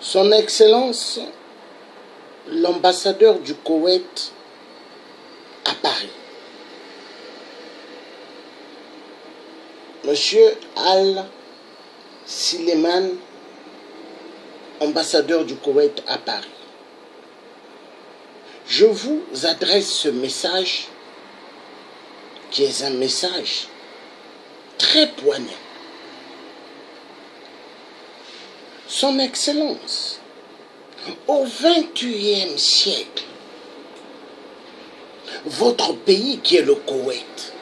Son Excellence, l'ambassadeur du Koweït à Paris, Monsieur Al-Sileman, ambassadeur du Koweït à Paris. Je vous adresse ce message qui est un message très poignant. Son Excellence, au XXIe siècle, votre pays qui est le Koweït,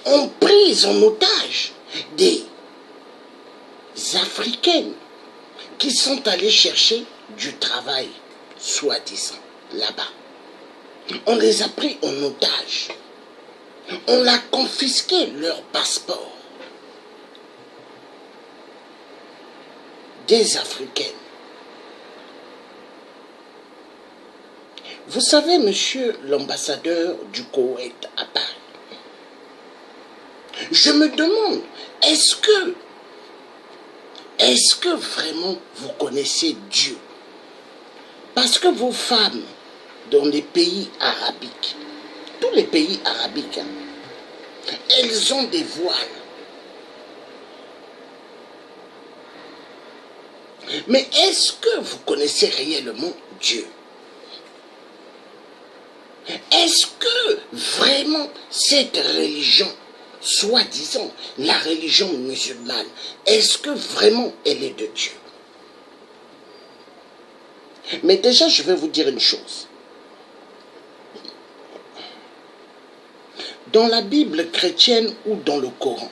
ont pris en otage des Africaines qui sont allées chercher du travail, soi-disant, là-bas. On les a pris en otage. On a confisqué leur passeport. Des Africaines. Vous savez, monsieur l'ambassadeur du Koweït à Paris, je me demande, est-ce que vraiment vous connaissez Dieu? Parce que vos femmes, dans les pays arabiques, tous les pays arabiques, elles ont des voiles. Mais est-ce que vous connaissez réellement Dieu? Est-ce que vraiment cette religion, soi-disant la religion musulmane, est-ce que vraiment elle est de Dieu? Mais déjà, je vais vous dire une chose. Dans la Bible chrétienne ou dans le Coran,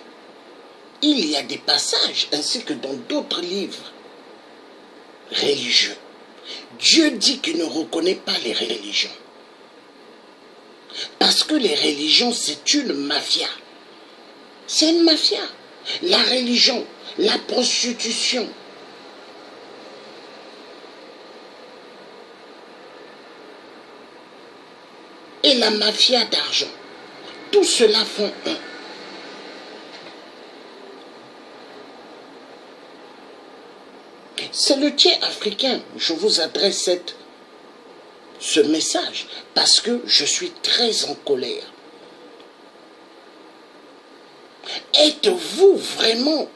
il y a des passages, ainsi que dans d'autres livres religieux. Dieu dit qu'il ne reconnaît pas les religions. Parce que les religions, c'est une mafia. C'est une mafia. La religion, la prostitution. Et la mafia d'argent. Tout cela font un. C'est le tiers africain. Je vous adresse ce message parce que je suis très en colère. Êtes-vous vraiment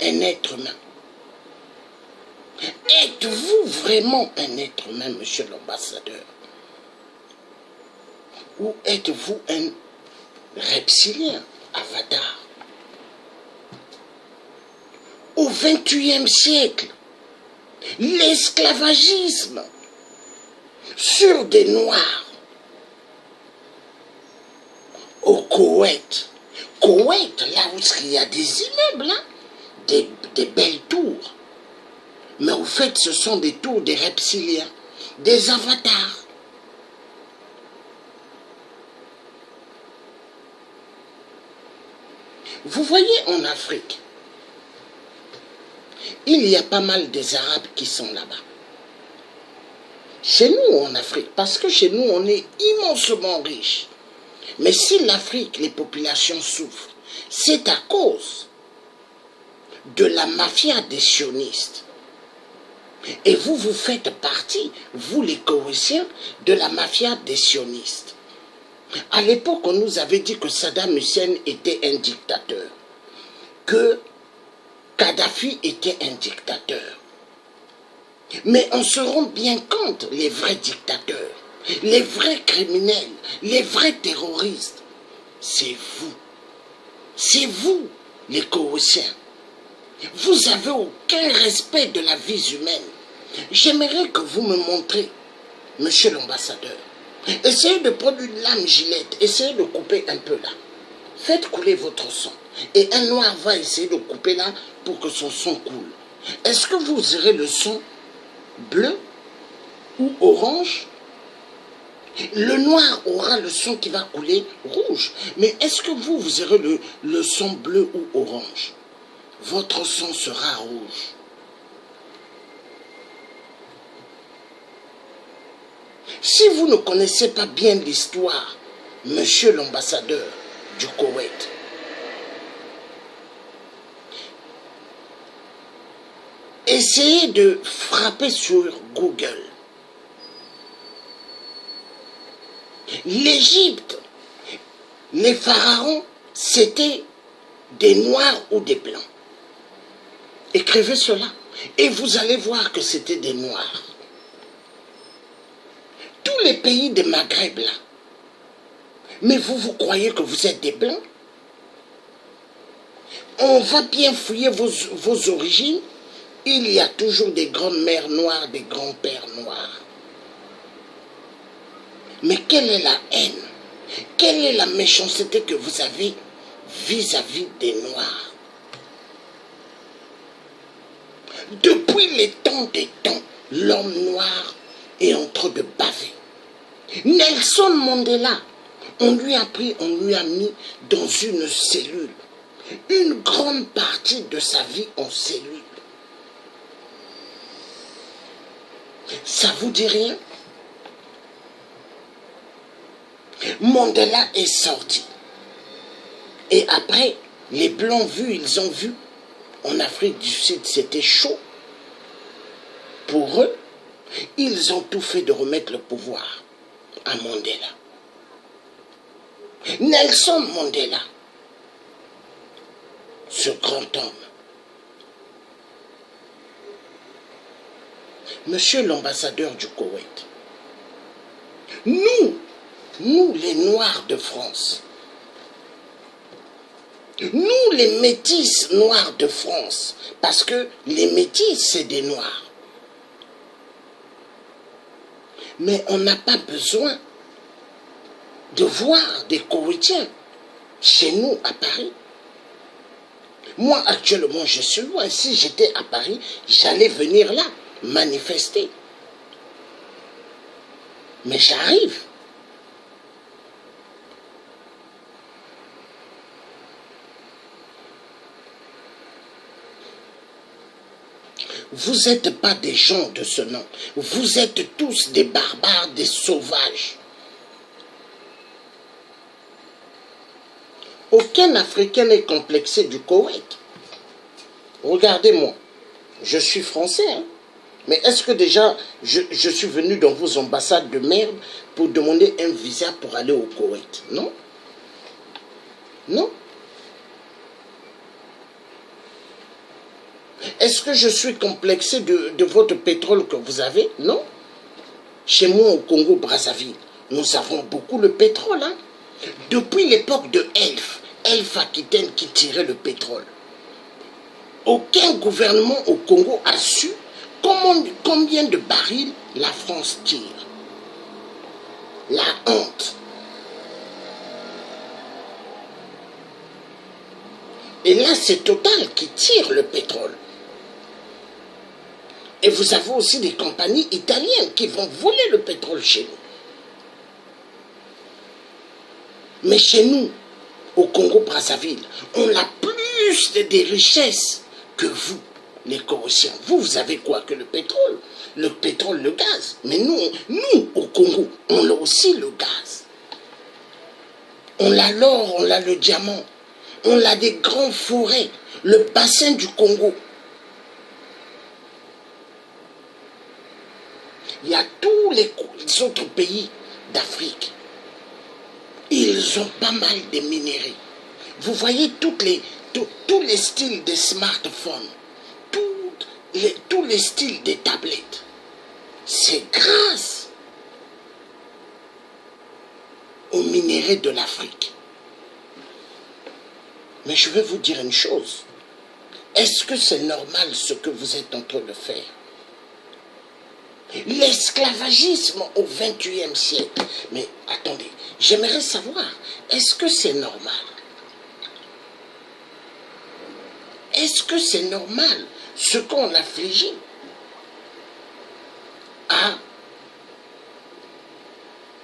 un être humain? Êtes-vous vraiment un être humain, monsieur l'ambassadeur? Ou êtes-vous un reptilien, avatar? Au XXIe siècle, l'esclavagisme sur des Noirs au Koweït. Koweït, là où il y a des immeubles, hein, des belles tours. Mais au fait, ce sont des tours des reptiliens, des avatars. Vous voyez en Afrique, il y a pas mal des Arabes qui sont là-bas. Chez nous en Afrique, parce que chez nous on est immensement riches. Mais si l'Afrique, les populations souffrent, c'est à cause de la mafia des sionistes. Et vous, vous faites partie, vous les Koweïtiens, de la mafia des sionistes. À l'époque, on nous avait dit que Saddam Hussein était un dictateur, que Kadhafi était un dictateur. Mais on se rend bien compte, les vrais dictateurs, les vrais criminels, les vrais terroristes, c'est vous. C'est vous, les Koweïtiens. Vous n'avez aucun respect de la vie humaine. J'aimerais que vous me montrez, monsieur l'ambassadeur. Essayez de prendre une lame gilette, essayez de couper un peu là. Faites couler votre sang. Et un noir va essayer de couper là pour que son sang coule. Est-ce que vous aurez le sang bleu ou orange? Le noir aura le sang qui va couler rouge. Mais est-ce que vous aurez le sang bleu ou orange? Votre sang sera rouge. Si vous ne connaissez pas bien l'histoire, monsieur l'ambassadeur du Koweït, Essayez de frapper sur Google. L'Égypte, les pharaons, c'était des noirs ou des blancs. Écrivez cela et vous allez voir que c'était des noirs. Tous les pays des Maghreb là, mais vous croyez que vous êtes des blancs? On va bien fouiller vos origines. Il y a toujours des grandes-mères noires, des grands-pères noirs. Mais quelle est la haine? Quelle est la méchanceté que vous avez vis-à-vis des Noirs? Depuis les temps des temps, l'homme noir est en train de baver. Nelson Mandela, on lui a pris, on lui a mis dans une cellule. Une grande partie de sa vie en cellule. Ça vous dit rien? Mandela est sorti. Et après, les Blancs ils ont vu, en Afrique du Sud, c'était chaud. Pour eux, ils ont tout fait de remettre le pouvoir à Mandela. Nelson Mandela, ce grand homme. Monsieur l'ambassadeur du Koweït, nous les Noirs de France, nous les métis noirs de France, parce que les métis c'est des Noirs. Mais on n'a pas besoin de voir des Koweïtiens chez nous à Paris. Moi, actuellement, je suis loin. Si j'étais à Paris, j'allais venir là, manifester. Mais j'arrive. Vous n'êtes pas des gens de ce nom. Vous êtes tous des barbares, des sauvages. Aucun Africain n'est complexé du Koweït. Regardez-moi, je suis français, hein? Mais est-ce que déjà, je suis venu dans vos ambassades de merde pour demander un visa pour aller au Koweït? Non? Non? Est-ce que je suis complexé de votre pétrole que vous avez? Non? Chez moi au Congo-Brazzaville, nous avons beaucoup de pétrole, hein? Depuis l'époque de Elf Aquitaine qui tirait le pétrole. Aucun gouvernement au Congo a su combien de barils la France tire. La honte. Et là, c'est Total qui tire le pétrole. Et vous avez aussi des compagnies italiennes qui vont voler le pétrole chez nous. Mais chez nous, au Congo-Brazzaville, on a plus de richesses que vous, les Corossiens. Vous avez quoi? Que le pétrole, le gaz. Mais nous, au Congo, on a aussi le gaz. On a l'or, on a le diamant. On a des grandes forêts, le bassin du Congo. Il y a tous les autres pays d'Afrique. Ils ont pas mal de minéraux. Vous voyez tous les styles de smartphones, tous les styles de tablettes. C'est grâce aux minéraux de l'Afrique. Mais je vais vous dire une chose. Est-ce que c'est normal ce que vous êtes en train de faire? L'esclavagisme au XXIe siècle. Mais attendez, j'aimerais savoir, est-ce que c'est normal? Est-ce que c'est normal ce qu'on afflige à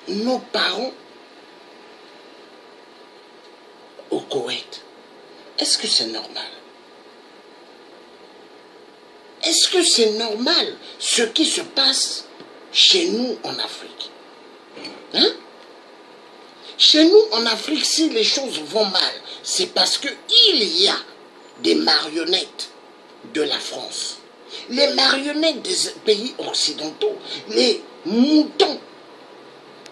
nos parents au Koweït? Est-ce que c'est normal? Est-ce que c'est normal ce qui se passe chez nous en Afrique? Hein? Chez nous en Afrique, si les choses vont mal, c'est parce qu'il y a des marionnettes de la France. Les marionnettes des pays occidentaux, les moutons,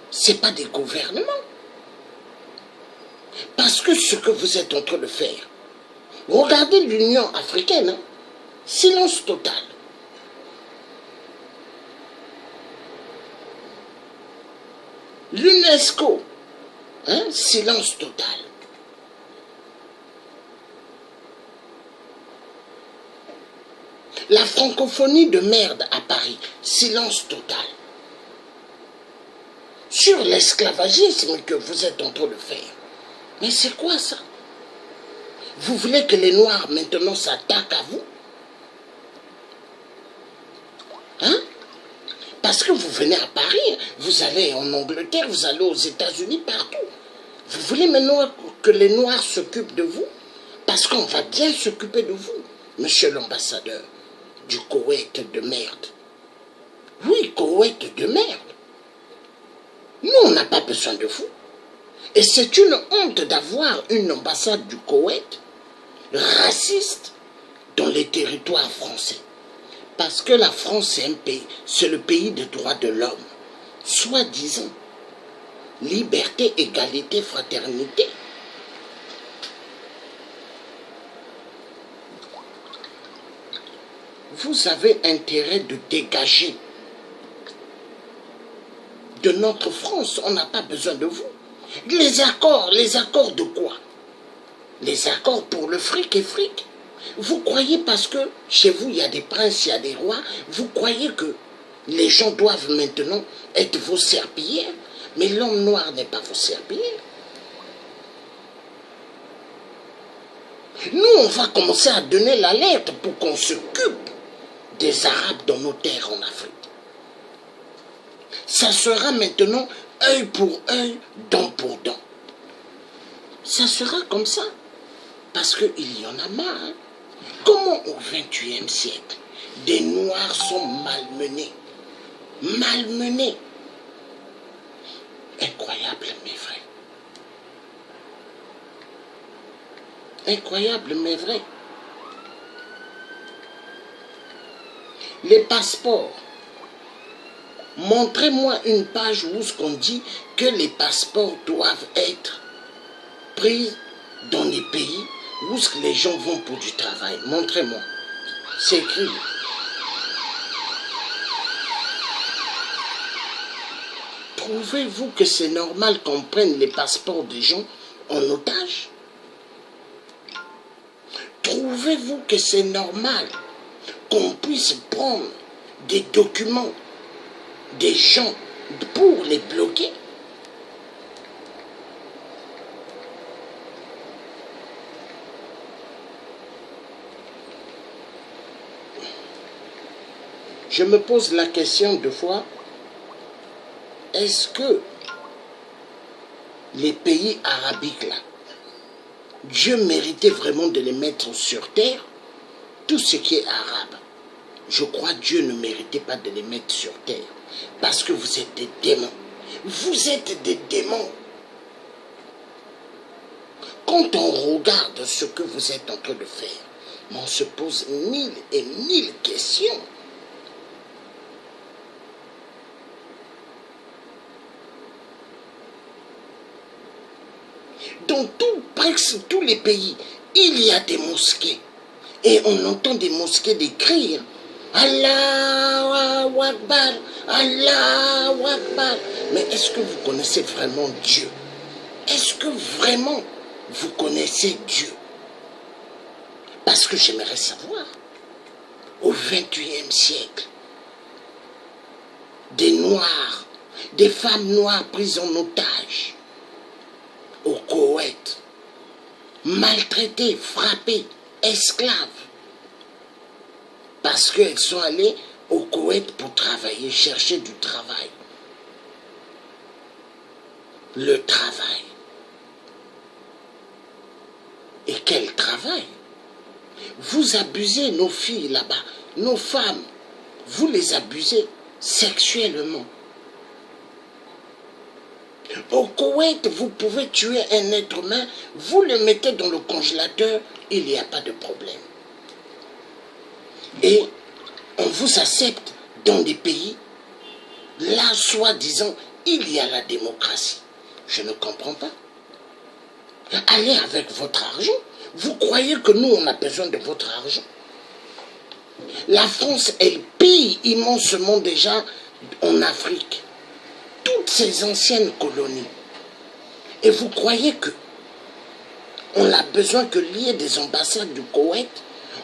ce n'est pas des gouvernements. Parce que ce que vous êtes en train de faire, regardez l'Union africaine, hein, silence total. L'UNESCO, hein, silence total. La francophonie de merde à Paris, silence total. Sur l'esclavagisme que vous êtes en train de faire. Mais c'est quoi ça? Vous voulez que les Noirs maintenant s'attaquent à vous? Hein? Parce que vous venez à Paris, vous allez en Angleterre, vous allez aux États-Unis, partout. Vous voulez maintenant que les Noirs s'occupent de vous? Parce qu'on va bien s'occuper de vous, monsieur l'ambassadeur du Koweït de merde. Oui, Koweït de merde. Nous, on n'a pas besoin de vous. Et c'est une honte d'avoir une ambassade du Koweït raciste dans les territoires français. Parce que la France, c'est un pays, c'est le pays des droits de l'homme. Soi-disant, liberté, égalité, fraternité. Vous avez intérêt de dégager de notre France. On n'a pas besoin de vous. Les accords de quoi? Les accords pour le fric et fric. Vous croyez parce que chez vous, il y a des princes, il y a des rois, vous croyez que les gens doivent maintenant être vos serpillères? Mais l'homme noir n'est pas vos serpillères. Nous, on va commencer à donner l'alerte pour qu'on s'occupe des Arabes dans nos terres en Afrique. Ça sera maintenant œil pour œil, dent pour dent. Ça sera comme ça. Parce qu'il y en a marre. Hein? Comment au XXIe siècle, des Noirs sont malmenés? Malmenés. Incroyable mais vrai. Incroyable mais vrai. Les passeports. Montrez-moi une page où ce qu'on dit que les passeports doivent être pris dans les pays où ce que les gens vont pour du travail. Montrez-moi. C'est écrit. Trouvez-vous que c'est normal qu'on prenne les passeports des gens en otage? Trouvez-vous que c'est normal qu'on puisse prendre des documents des gens pour les bloquer? Je me pose la question deux fois, est-ce que les pays arabiques là, Dieu méritait vraiment de les mettre sur terre? Tout ce qui est arabe, je crois que Dieu ne méritait pas de les mettre sur terre. Parce que vous êtes des démons. Vous êtes des démons. Quand on regarde ce que vous êtes en train de faire, on se pose mille et mille questions. Dans presque tous les pays, il y a des mosquées. Et on entend des mosquées décrire Allahu Akbar, Allahu Akbar. Mais est-ce que vous connaissez vraiment Dieu? Est-ce que vraiment vous connaissez Dieu? Parce que j'aimerais savoir, au XXIe siècle, des Noirs, des femmes noires prises en otage, au Koweït, maltraitées, frappées, esclaves, parce qu'elles sont allées au Koweït pour travailler, chercher du travail. Le travail. Et quel travail? Vous abusez nos filles là-bas, nos femmes, vous les abusez sexuellement. Au Koweït, vous pouvez tuer un être humain, vous le mettez dans le congélateur, il n'y a pas de problème. Et on vous accepte dans des pays, là, soi-disant, il y a la démocratie. Je ne comprends pas. Allez avec votre argent. Vous croyez que nous, on a besoin de votre argent? La France, elle pille immensement déjà en Afrique. Toutes ces anciennes colonies. Et vous croyez que on a besoin qu'il y ait des ambassades du Koweït,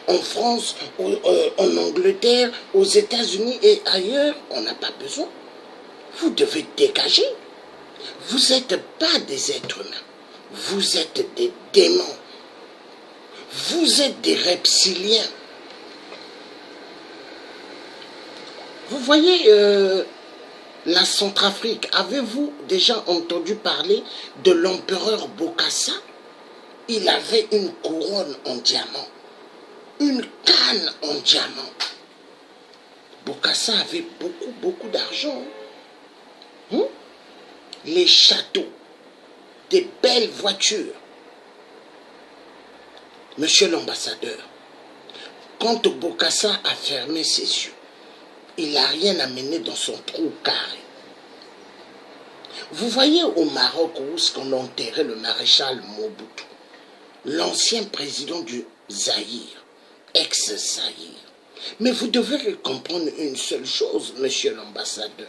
en France, en Angleterre, aux États-Unis et ailleurs? On n'a pas besoin. Vous devez dégager. Vous n'êtes pas des êtres humains. Vous êtes des démons. Vous êtes des reptiliens. Vous voyez la Centrafrique. Avez-vous déjà entendu parler de l'empereur Bokassa? Il avait une couronne en diamant. Une canne en diamant. Bokassa avait beaucoup d'argent. Les châteaux, des belles voitures. Monsieur l'ambassadeur, quand Bokassa a fermé ses yeux, il n'a rien amené dans son trou carré. Vous voyez au Maroc où est-ce qu'on a enterré le maréchal Mobutu, l'ancien président du Zaïre, ex-Zaïre. Mais vous devez comprendre une seule chose, monsieur l'ambassadeur.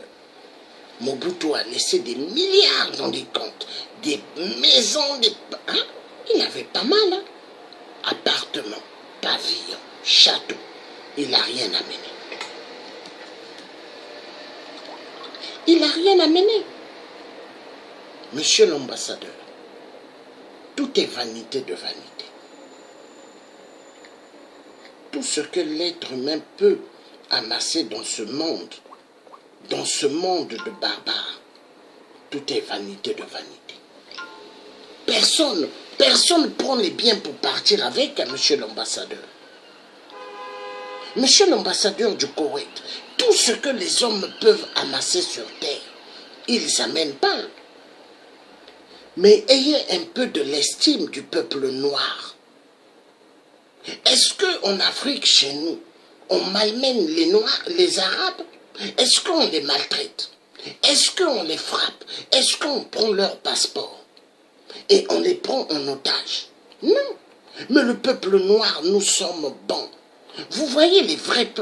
Mobutu a laissé des milliards dans des comptes, des maisons, il avait pas mal, hein? Appartements, pavillons, châteaux. Il n'a rien amené. Il n'a rien amené. Monsieur l'ambassadeur, tout est vanité de vanité. Tout ce que l'être humain peut amasser dans ce monde de barbares, tout est vanité de vanité. Personne prend les biens pour partir avec, monsieur l'ambassadeur. Monsieur l'ambassadeur du Koweït, tout ce que les hommes peuvent amasser sur terre, ils n'amènent pas. Mais ayez un peu de l'estime du peuple noir. Est-ce qu'en Afrique, chez nous, on malmène les Noirs, les Arabes? Est-ce qu'on les maltraite? Est-ce qu'on les frappe? Est-ce qu'on prend leur passeport et on les prend en otage? Non. Mais le peuple noir, nous sommes bons. Vous voyez les vrais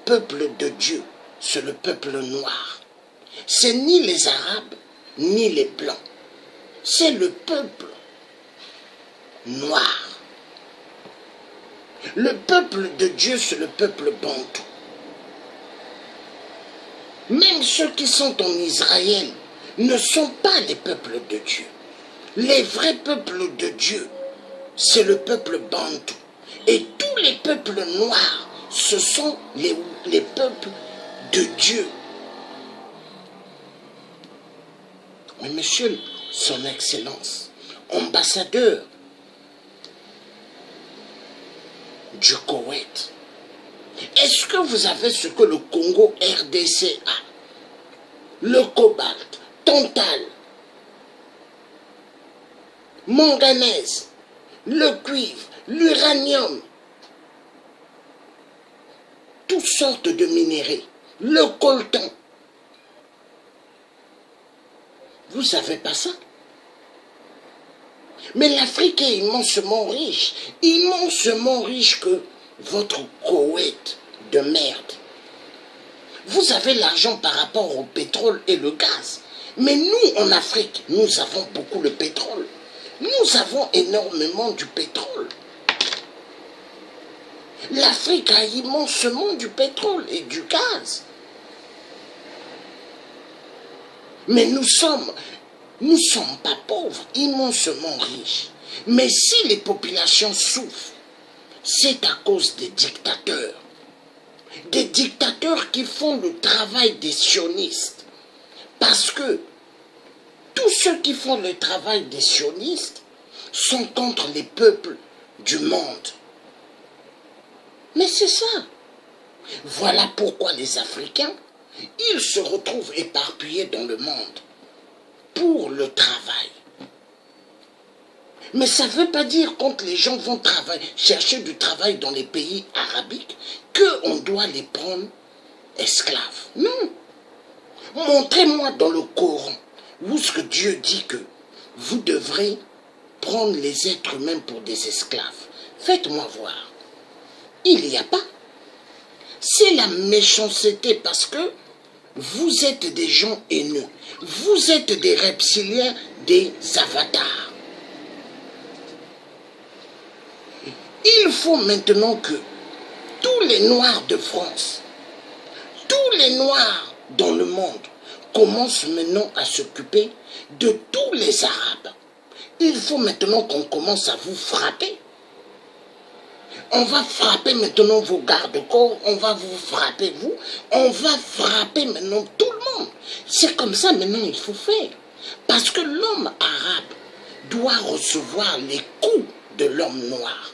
peuples de Dieu, c'est le peuple noir. C'est ni les Arabes, ni les Blancs. C'est le peuple noir. Le peuple de Dieu, c'est le peuple bantou. Même ceux qui sont en Israël ne sont pas les peuples de Dieu. Les vrais peuples de Dieu, c'est le peuple bantou. Et tous les peuples noirs, ce sont les peuples de Dieu. Mais monsieur, son Excellence, ambassadeur du Koweït, est-ce que vous avez ce que le Congo RDC a? Le cobalt, tantal, manganèse, le cuivre, l'uranium, toutes sortes de minéraux, le coltan. Vous ne savez pas ça? Mais l'Afrique est immensement riche que votre Koweït de merde. Vous avez l'argent par rapport au pétrole et le gaz. Mais nous, en Afrique, nous avons beaucoup le pétrole. Nous avons énormément du pétrole. L'Afrique a immensement du pétrole et du gaz. Mais nous sommes pas pauvres, immensement riches. Mais si les populations souffrent, c'est à cause des dictateurs. Des dictateurs qui font le travail des sionistes. Parce que tous ceux qui font le travail des sionistes sont contre les peuples du monde. Mais c'est ça. Voilà pourquoi les Africains, ils se retrouvent éparpillés dans le monde pour le travail. Mais ça ne veut pas dire quand les gens vont chercher du travail dans les pays arabiques qu'on doit les prendre esclaves. Non. Montrez-moi dans le Coran où ce que Dieu dit que vous devrez prendre les êtres humains pour des esclaves. Faites-moi voir. Il n'y a pas. C'est la méchanceté parce que vous êtes des gens haineux. Vous êtes des reptiliens, des avatars. Il faut maintenant que tous les Noirs de France, tous les Noirs dans le monde commencent maintenant à s'occuper de tous les Arabes. Il faut maintenant qu'on commence à vous frapper. On va frapper maintenant vos gardes-corps, on va vous frapper vous, on va frapper maintenant tout le monde. C'est comme ça maintenant il faut faire. Parce que l'homme arabe doit recevoir les coups de l'homme noir.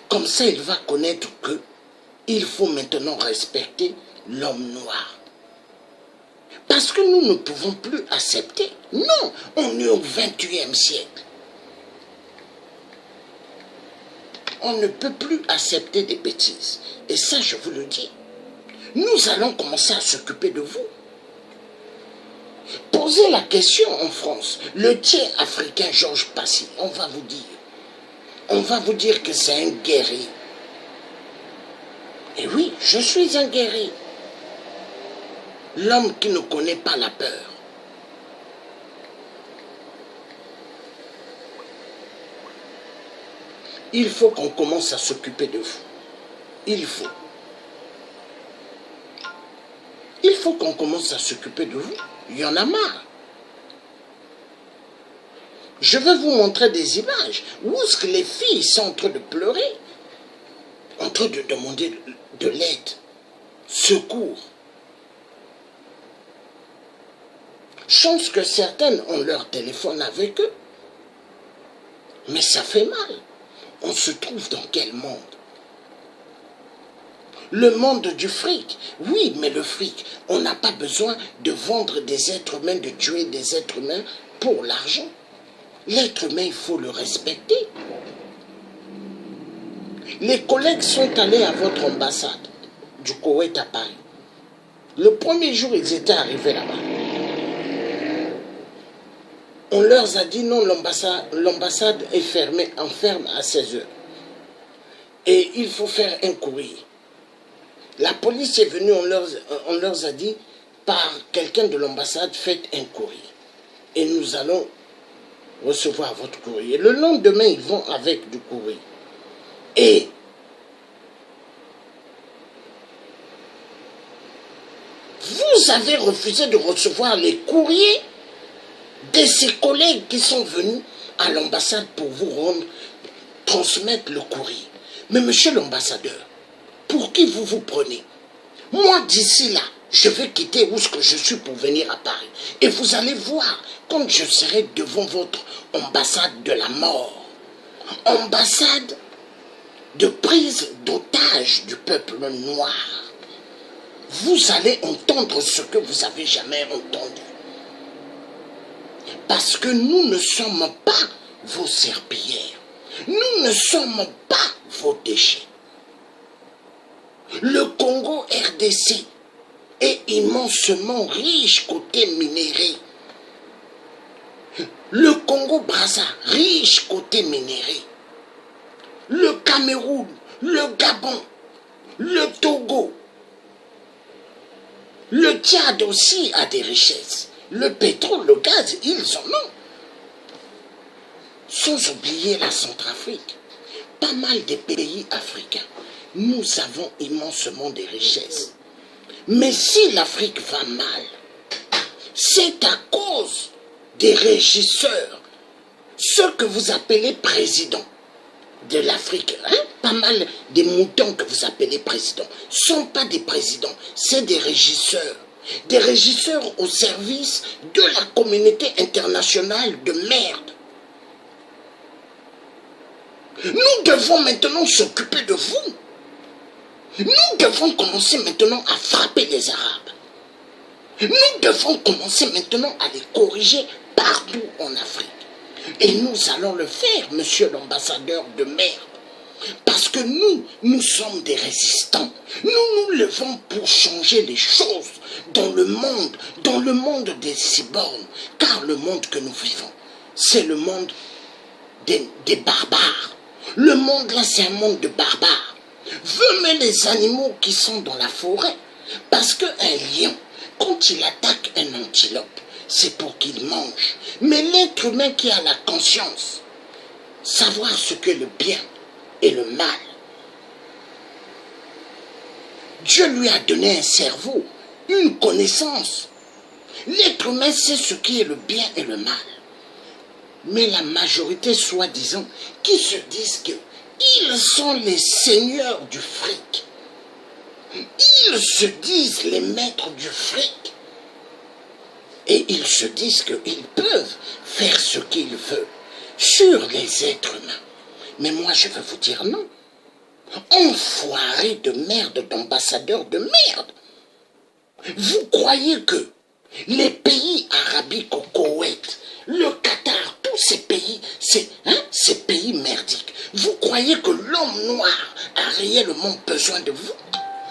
Comme ça il va connaître que il faut maintenant respecter l'homme noir. Parce que nous ne pouvons plus accepter. Non, on est au XXIe siècle. On ne peut plus accepter des bêtises. Et ça, je vous le dis. Nous allons commencer à s'occuper de vous. Posez la question en France. Le tiers africain Georges Passy, on va vous dire. On va vous dire que c'est un guerrier. Et oui, je suis un guerrier. L'homme qui ne connaît pas la peur. Il faut qu'on commence à s'occuper de vous. Il faut. Il faut qu'on commence à s'occuper de vous. Il y en a marre. Je vais vous montrer des images où est-ce que les filles sont en train de pleurer, en train de demander de l'aide, secours. Chance que certaines ont leur téléphone avec eux. Mais ça fait mal. On se trouve dans quel monde? Le monde du fric. Oui, mais le fric, on n'a pas besoin de vendre des êtres humains, de tuer des êtres humains pour l'argent. L'être humain, il faut le respecter. Les collègues sont allés à votre ambassade du Koweït à Paris. Le premier jour, ils étaient arrivés là-bas. On leur a dit non, l'ambassade est fermée, enferme à 16 heures. Et il faut faire un courrier. La police est venue, on leur a dit, par quelqu'un de l'ambassade, faites un courrier. Et nous allons recevoir votre courrier. Le lendemain, ils vont avec du courrier. Et vous avez refusé de recevoir les courriers de ces collègues qui sont venus à l'ambassade pour vous transmettre le courrier. Mais monsieur l'ambassadeur, pour qui vous vous prenez? Moi, d'ici là, je vais quitter où ce que je suis pour venir à Paris. Et vous allez voir, quand je serai devant votre ambassade de la mort, ambassade de prise d'otage du peuple noir, vous allez entendre ce que vous n'avez jamais entendu. Parce que nous ne sommes pas vos serpillères. Nous ne sommes pas vos déchets. Le Congo RDC est immensement riche côté minéré. Le Congo Brazza, riche côté minéré. Le Cameroun, le Gabon, le Togo. Le Tchad aussi a des richesses. Le pétrole, le gaz, ils en ont. Sans oublier la Centrafrique. Pas mal de pays africains. Nous avons immensement des richesses. Mais si l'Afrique va mal, c'est à cause des régisseurs, ceux que vous appelez présidents de l'Afrique. Hein? Pas mal des moutons que vous appelez présidents. Ne sont pas des présidents, c'est des régisseurs. Des régisseurs au service de la communauté internationale de merde. Nous devons maintenant s'occuper de vous. Nous devons commencer maintenant à frapper les Arabes. Nous devons commencer maintenant à les corriger partout en Afrique. Et nous allons le faire, monsieur l'ambassadeur de merde. Parce que nous sommes des résistants. Nous nous levons pour changer les choses dans le monde des cyborgs. Car le monde que nous vivons, c'est le monde des barbares. Le monde là, c'est un monde de barbares. Venez les animaux qui sont dans la forêt. Parce qu'un lion, quand il attaque un antilope, c'est pour qu'il mange. Mais l'être humain qui a la conscience, savoir ce qu'est le bien et le mal. Dieu lui a donné un cerveau, une connaissance. L'être humain sait ce qui est le bien et le mal. Mais la majorité, soi-disant, qui se disent qu'ils sont les seigneurs du fric. Ils se disent les maîtres du fric. Et ils se disent qu'ils peuvent faire ce qu'ils veulent sur les êtres humains. Mais moi, je veux vous dire non. Enfoiré de merde, d'ambassadeurs de merde. Vous croyez que les pays arabiques au Koweït, le Qatar, tous ces pays, ces pays merdiques, vous croyez que l'homme noir a réellement besoin de vous?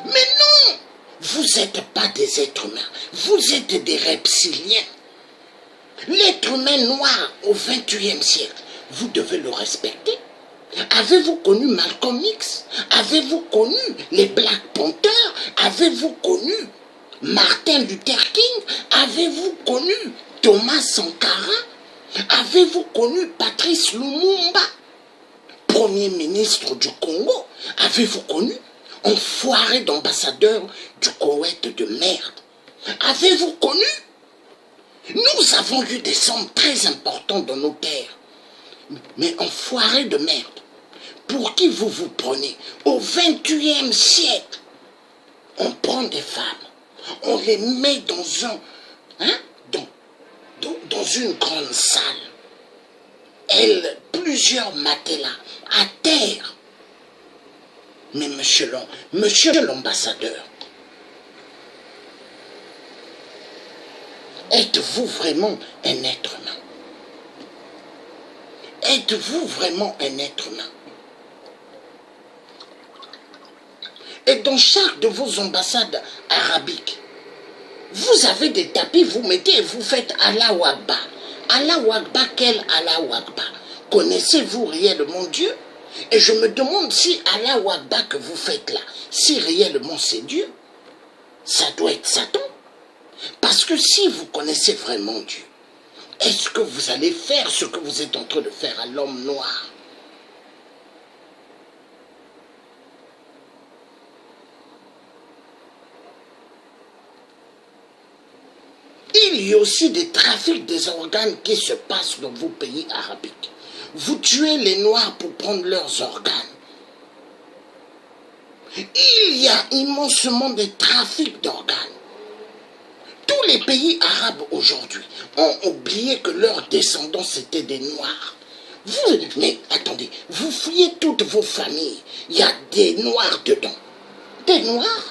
Mais non! Vous n'êtes pas des êtres humains, vous êtes des reptiliens. L'être humain noir au XXIe siècle, vous devez le respecter. Avez-vous connu Malcolm X? Avez-vous connu les Black Panthers? Avez-vous connu Martin Luther King? Avez-vous connu Thomas Sankara? Avez-vous connu Patrice Lumumba, Premier ministre du Congo? Avez-vous connu enfoiré d'ambassadeur du Koweït de merde? Avez-vous connu? Nous avons eu des sommes très importantes dans nos terres. Mais enfoiré de merde. Pour qui vous vous prenez? Au XXIe siècle, on prend des femmes, on les met dans dans une grande salle. Plusieurs matelas à terre. Mais monsieur l'ambassadeur, êtes-vous vraiment un être humain? Êtes-vous vraiment un être humain? Et dans chaque de vos ambassades arabiques, vous avez des tapis, vous mettez et vous faites Allahu Akbar. Allahu Akbar, quel Allahu Akbar? Connaissez-vous réellement Dieu? Et je me demande si Allahu Akbar que vous faites là, si réellement c'est Dieu, ça doit être Satan. Parce que si vous connaissez vraiment Dieu, est-ce que vous allez faire ce que vous êtes en train de faire à l'homme noir? Il y a aussi des trafics des organes qui se passent dans vos pays arabiques. Vous tuez les Noirs pour prendre leurs organes. Il y a immensement des trafics d'organes. Tous les pays arabes aujourd'hui ont oublié que leurs descendants c'était des Noirs. Mais attendez, vous fouillez toutes vos familles, il y a des Noirs dedans. Des Noirs?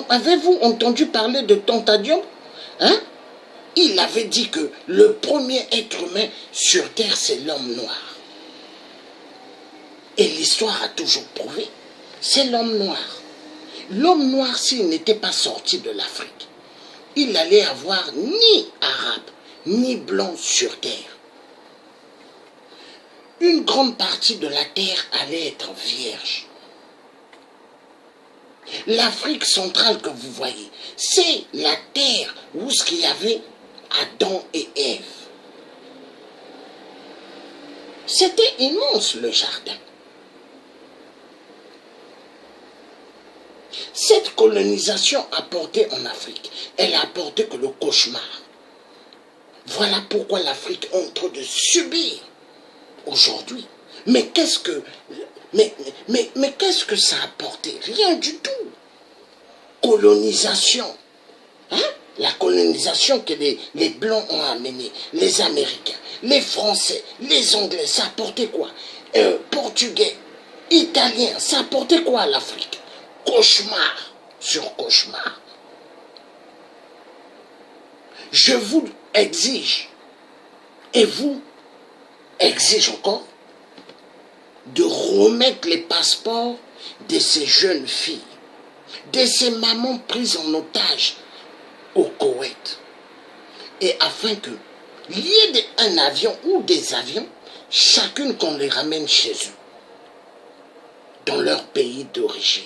Avez-vous entendu parler de Tantadion? Il avait dit que le premier être humain sur Terre, c'est l'homme noir. Et l'histoire a toujours prouvé, c'est l'homme noir. L'homme noir, s'il n'était pas sorti de l'Afrique, il n'allait avoir ni arabe, ni blanc sur Terre. Une grande partie de la Terre allait être vierge. L'Afrique centrale que vous voyez, c'est la terre où il y avait Adam et Ève. C'était immense le jardin. Cette colonisation apportée en Afrique, elle a apporté que le cauchemar. Voilà pourquoi l'Afrique est en train de subir aujourd'hui. Mais qu'est-ce que... Mais qu'est-ce que ça a apporté? Rien du tout. Colonisation. La colonisation que les Blancs ont amenée, les Américains, les Français, les Anglais, ça a apporté quoi? Portugais, Italiens, ça a apporté quoi à l'Afrique? Cauchemar sur cauchemar. Je vous exige, et vous exige encore, de remettre les passeports de ces jeunes filles, de ces mamans prises en otage au Koweït. Et afin que il y ait un avion ou des avions, chacune qu'on les ramène chez eux, dans leur pays d'origine.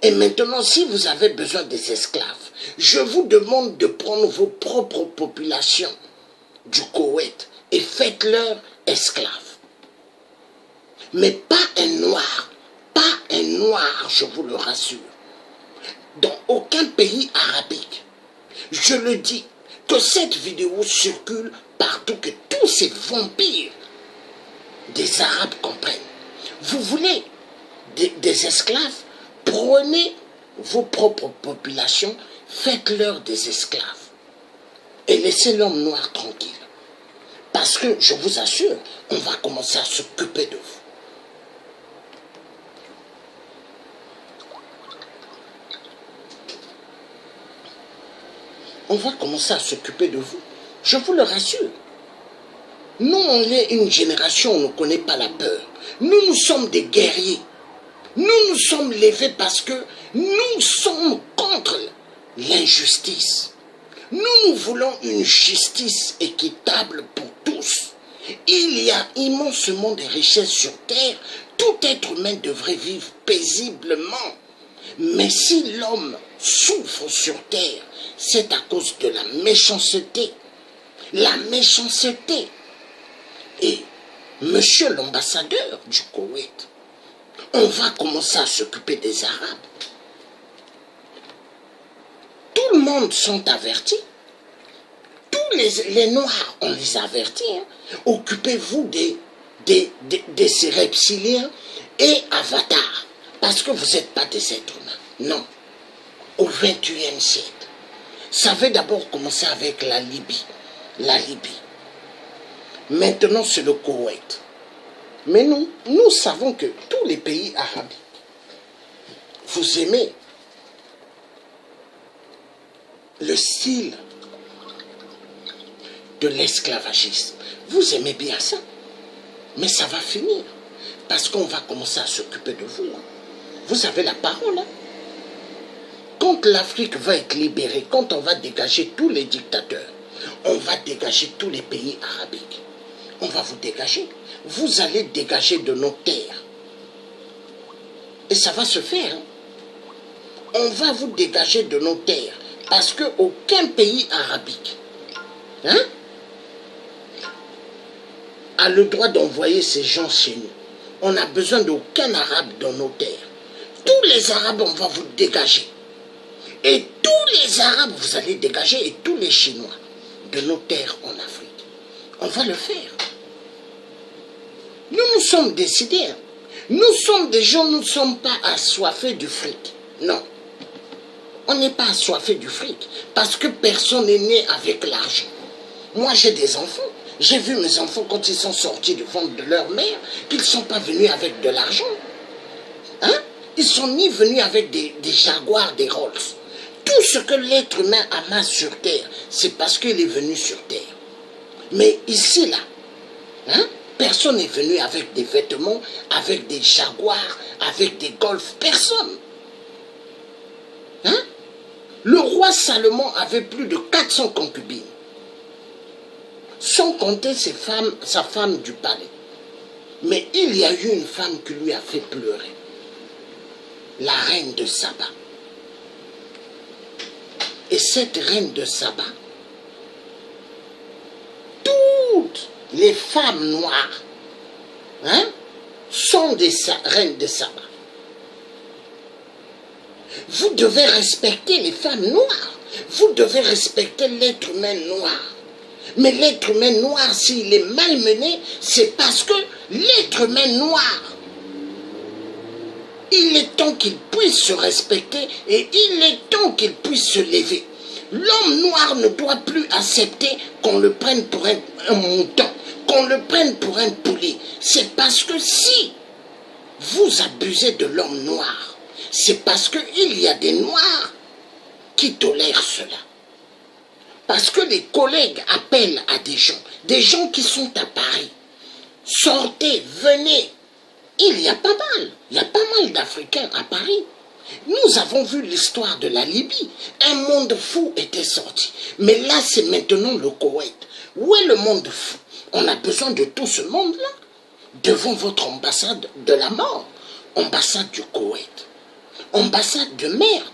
Et maintenant, si vous avez besoin des esclaves, je vous demande de prendre vos propres populations du Koweït et faites-leur esclaves. Mais pas un noir, je vous le rassure. Dans aucun pays arabique, je le dis, que cette vidéo circule partout, que tous ces vampires des Arabes comprennent. Vous voulez des esclaves? Prenez vos propres populations, faites-leur des esclaves. Et laissez l'homme noir tranquille. Parce que, je vous assure, on va commencer à s'occuper de vous. On va commencer à s'occuper de vous. Je vous le rassure. Nous, on est une génération, on ne connaît pas la peur. Nous sommes des guerriers. Nous sommes levés parce que nous sommes contre l'injustice. Nous voulons une justice équitable pour tous. Il y a immensément de richesses sur terre. Tout être humain devrait vivre paisiblement. Mais si l'homme souffre sur terre, c'est à cause de la méchanceté. La méchanceté. Et, monsieur l'ambassadeur du Koweït, on va commencer à s'occuper des Arabes. Tout le monde sont avertis. Tous les Noirs, on les avertit. Hein. Occupez-vous de ces reptiliens et avatars. Parce que vous n'êtes pas des êtres humains. Non. Au XXIe siècle. Ça avait d'abord commencé avec la Libye. La Libye. Maintenant, c'est le Koweït. Mais nous savons que tous les pays arabes, vous aimez le style de l'esclavagisme. Vous aimez bien ça. Mais ça va finir. Parce qu'on va commencer à s'occuper de vous. Vous avez la parole. Quand l'Afrique va être libérée, quand on va dégager tous les dictateurs, on va dégager tous les pays arabiques. On va vous dégager. Vous allez dégager de nos terres. Et ça va se faire. Hein. On va vous dégager de nos terres. Parce qu'aucun pays arabique a le droit d'envoyer ces gens chez nous. On n'a besoin d'aucun arabe dans nos terres. Tous les arabes, on va vous dégager. Et tous les arabes, vous allez dégager, et tous les Chinois de nos terres en Afrique. On va le faire. Nous sommes décidés. Nous sommes des gens, nous ne sommes pas assoiffés du fric. Non. On n'est pas assoiffés du fric. Parce que personne n'est né avec l'argent. Moi, j'ai des enfants. J'ai vu mes enfants quand ils sont sortis du ventre de leur mère, qu'ils ne sont pas venus avec de l'argent. Hein? Ils ne sont ni venus avec des Jaguars, des Rolls. Tout ce que l'être humain amasse sur terre, c'est parce qu'il est venu sur terre. Mais ici, là, hein? Personne n'est venu avec des vêtements, avec des Jaguars, avec des Golf. Personne. Hein? Le roi Salomon avait plus de 400 concubines. Sans compter sa femme du palais. Mais il y a eu une femme qui lui a fait pleurer. La reine de Saba. Et cette reine de Saba, toutes les femmes noires sont des reines de Saba. Vous devez respecter les femmes noires. Vous devez respecter l'être humain noir. Mais l'être humain noir, s'il est malmené, c'est parce que l'être humain noir, il est temps qu'il puisse se respecter et il est temps qu'il puisse se lever. L'homme noir ne doit plus accepter qu'on le prenne pour un mouton, qu'on le prenne pour un poulet. C'est parce que si vous abusez de l'homme noir, c'est parce qu'il y a des noirs qui tolèrent cela. Parce que les collègues appellent à des gens qui sont à Paris. Sortez, venez. Il y a pas mal d'Africains à Paris. Nous avons vu l'histoire de la Libye. Un monde fou était sorti. Mais là, c'est maintenant le Koweït. Où est le monde fou? On a besoin de tout ce monde-là. Devant votre ambassade de la mort. Ambassade du Koweït. Ambassade de merde.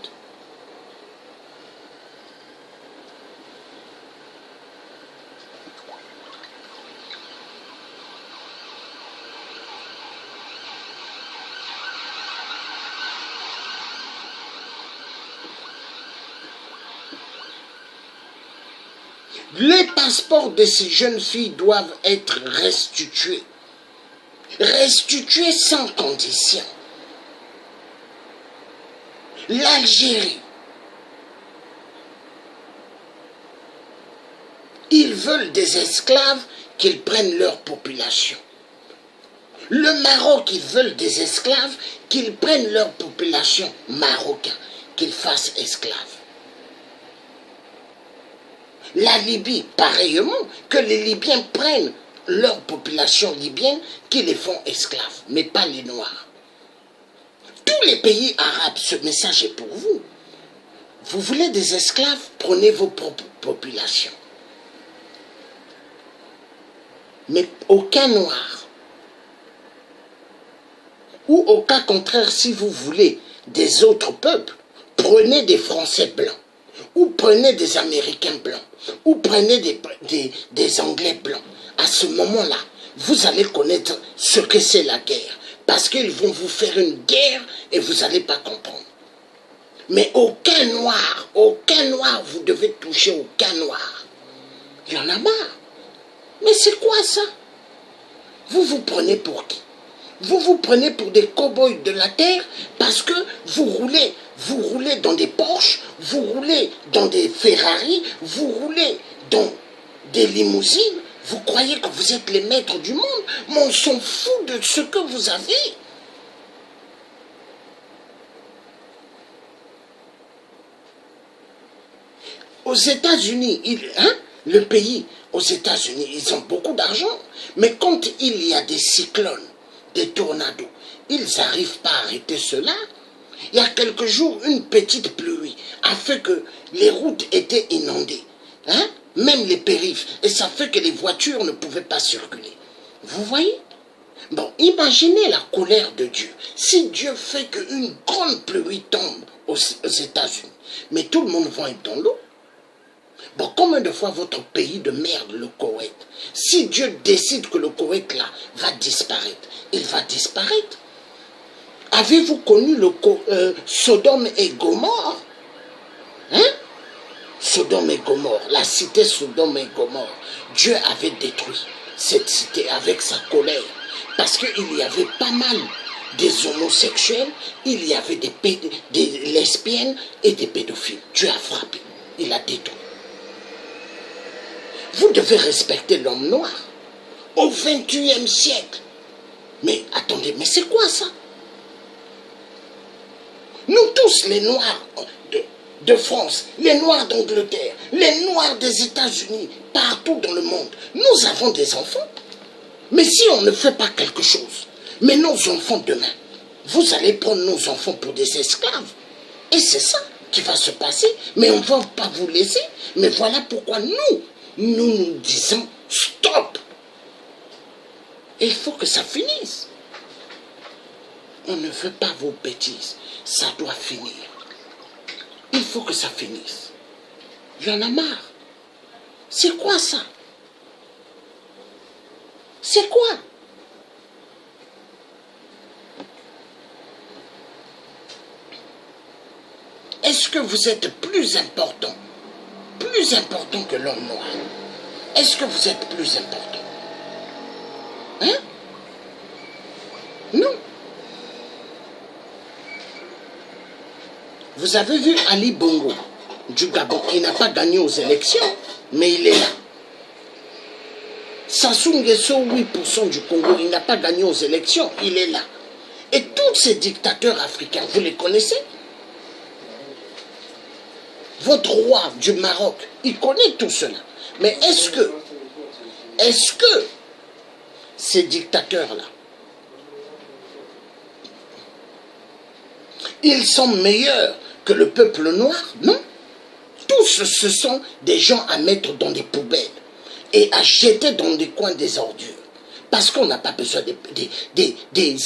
Les passeports de ces jeunes filles doivent être restitués. Restitués sans condition. L'Algérie. Ils veulent des esclaves qu'ils prennent leur population. Le Maroc, ils veulent des esclaves qu'ils prennent leur population marocaine, qu'ils fassent esclaves. La Libye, pareillement, que les Libyens prennent leur population libyenne, qui les font esclaves, mais pas les Noirs. Tous les pays arabes, ce message est pour vous. Vous voulez des esclaves, prenez vos propres populations. Mais aucun Noir. Ou au cas contraire, si vous voulez des autres peuples, prenez des Français blancs. Ou prenez des Américains blancs, ou prenez des Anglais blancs. À ce moment-là, vous allez connaître ce que c'est la guerre. Parce qu'ils vont vous faire une guerre et vous n'allez pas comprendre. Mais aucun Noir, vous devez toucher aucun Noir. Il y en a marre. Mais c'est quoi ça? Vous vous prenez pour qui? Vous vous prenez pour des cow-boys de la terre parce que vous roulez dans des Porsche, vous roulez dans des Ferrari, vous roulez dans des limousines. Vous croyez que vous êtes les maîtres du monde, mais on s'en fout de ce que vous avez. Aux États-Unis, le pays, aux États-Unis, ils ont beaucoup d'argent, mais quand il y a des cyclones, des tornados, ils n'arrivent pas à arrêter cela. Il y a quelques jours, une petite pluie a fait que les routes étaient inondées, même les périphes, et ça fait que les voitures ne pouvaient pas circuler. Vous voyez? Bon, imaginez la colère de Dieu. Si Dieu fait qu'une grande pluie tombe aux États-Unis, mais tout le monde va être dans l'eau. Bon, combien de fois votre pays de merde, le Koweït, si Dieu décide que le Koweït là va disparaître, il va disparaître. Avez-vous connu le Sodome et Gomorre? Sodome et Gomorre, la cité Sodome et Gomorre. Dieu avait détruit cette cité avec sa colère. Parce qu'il y avait pas mal des homosexuels, il y avait des lesbiennes et des pédophiles. Dieu a frappé, il a détruit. Vous devez respecter l'homme noir au XXIe siècle. Mais attendez, mais c'est quoi ça? Nous tous, les Noirs de France, les Noirs d'Angleterre, les Noirs des États-Unis, partout dans le monde, nous avons des enfants. Mais si on ne fait pas quelque chose, mais nos enfants demain, vous allez prendre nos enfants pour des esclaves. Et c'est ça qui va se passer. Mais on ne va pas vous laisser. Mais voilà pourquoi nous disons stop. Et il faut que ça finisse. On ne veut pas vos bêtises. Ça doit finir. Il faut que ça finisse. Il y en a marre. C'est quoi ça? C'est quoi? Est-ce que vous êtes plus important que l'homme noir? Est-ce que vous êtes plus important? Non. Vous avez vu Ali Bongo du Gabon, qui n'a pas gagné aux élections, mais il est là. Sassou Nguesso, 8% du Congo, il n'a pas gagné aux élections, il est là. Et tous ces dictateurs africains, vous les connaissez? votre roi du Maroc, il connaît tout cela. Mais est-ce que ces dictateurs-là, ils sont meilleurs que le peuple noir? Non. Tous, ce sont des gens à mettre dans des poubelles et à jeter dans des coins des ordures. Parce qu'on n'a pas besoin des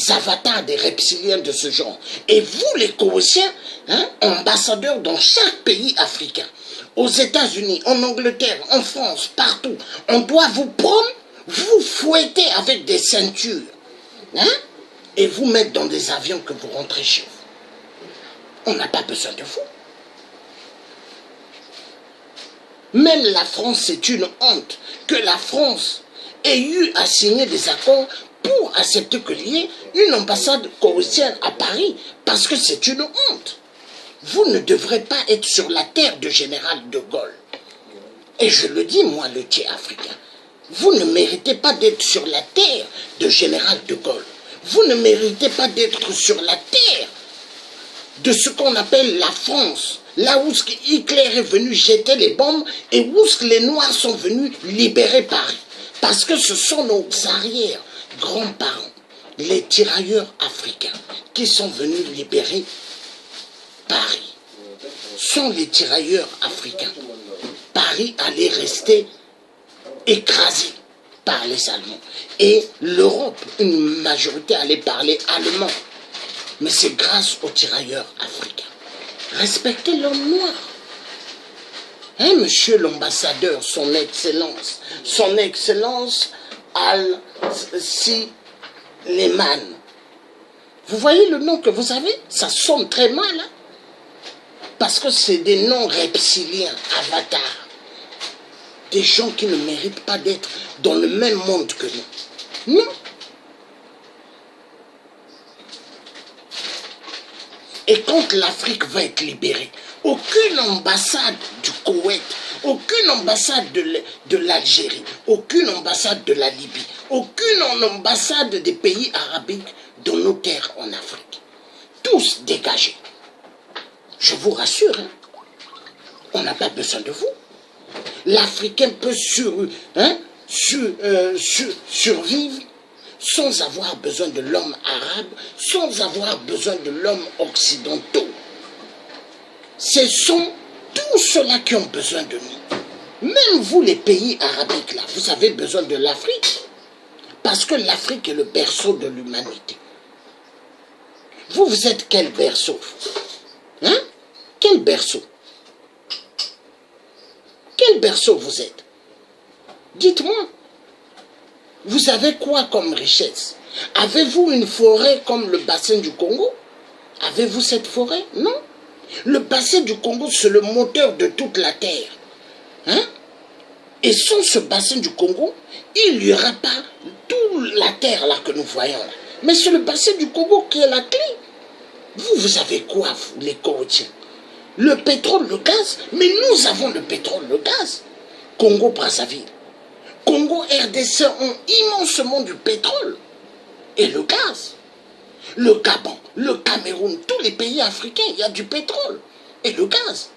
avatars, des reptiliens de ce genre. Et vous, les Cowétiens, hein, ambassadeurs dans chaque pays africain, aux États-Unis, en Angleterre, en France, partout, on doit vous prendre, vous fouetter avec des ceintures, hein, et vous mettre dans des avions que vous rentrez chez vous. On n'a pas besoin de vous. Même la France, c'est une honte que la France ait eu à signer des accords pour accepter qu'il y ait une ambassade cowétienne à Paris, parce que c'est une honte. Vous ne devrez pas être sur la terre de Général de Gaulle. Et je le dis, moi, le Thiers africain, vous ne méritez pas d'être sur la terre de Général de Gaulle. Vous ne méritez pas d'être sur la terre de ce qu'on appelle la France, là où Hitler est venu jeter les bombes et où les Noirs sont venus libérer Paris. Parce que ce sont nos arrière-grands-parents, les tirailleurs africains, qui sont venus libérer Paris. Sont les tirailleurs africains. Paris allait rester écrasé par les Allemands. Et l'Europe, une majorité allait parler allemand. Mais c'est grâce aux tirailleurs africains. Respectez l'homme noir. Hein, monsieur l'ambassadeur, son excellence Al-Sileman. Vous voyez le nom que vous avez? Ça sonne très mal, hein? Parce que c'est des noms reptiliens, avatars. Des gens qui ne méritent pas d'être dans le même monde que nous. Non. Et quand l'Afrique va être libérée, aucune ambassade du Koweït, aucune ambassade de l'Algérie, aucune ambassade de la Libye, aucune ambassade des pays arabiques dans nos terres en Afrique. Tous dégagés. Je vous rassure, hein, on n'a pas besoin de vous. L'Africain peut survivre sans avoir besoin de l'homme arabe, sans avoir besoin de l'homme occidental. Ce sont tous ceux-là qui ont besoin de nous. Même vous, les pays arabiques, là, vous avez besoin de l'Afrique. Parce que l'Afrique est le berceau de l'humanité. Vous, vous êtes quel berceau? Hein? Quel berceau? Quel berceau vous êtes? Dites-moi. Vous avez quoi comme richesse? Avez-vous une forêt comme le bassin du Congo? Avez-vous cette forêt? Non. Le bassin du Congo, c'est le moteur de toute la terre. Hein? Et sans ce bassin du Congo, il n'y aura pas toute la terre là que nous voyons là. Mais c'est le bassin du Congo qui est la clé. Vous avez quoi, vous, les Cowétiens? Le pétrole, le gaz? Mais nous avons le pétrole, le gaz. Congo-Brazzaville. Congo, RDC ont immensement du pétrole et le gaz. Le Gabon, le Cameroun, tous les pays africains, il y a du pétrole et le gaz.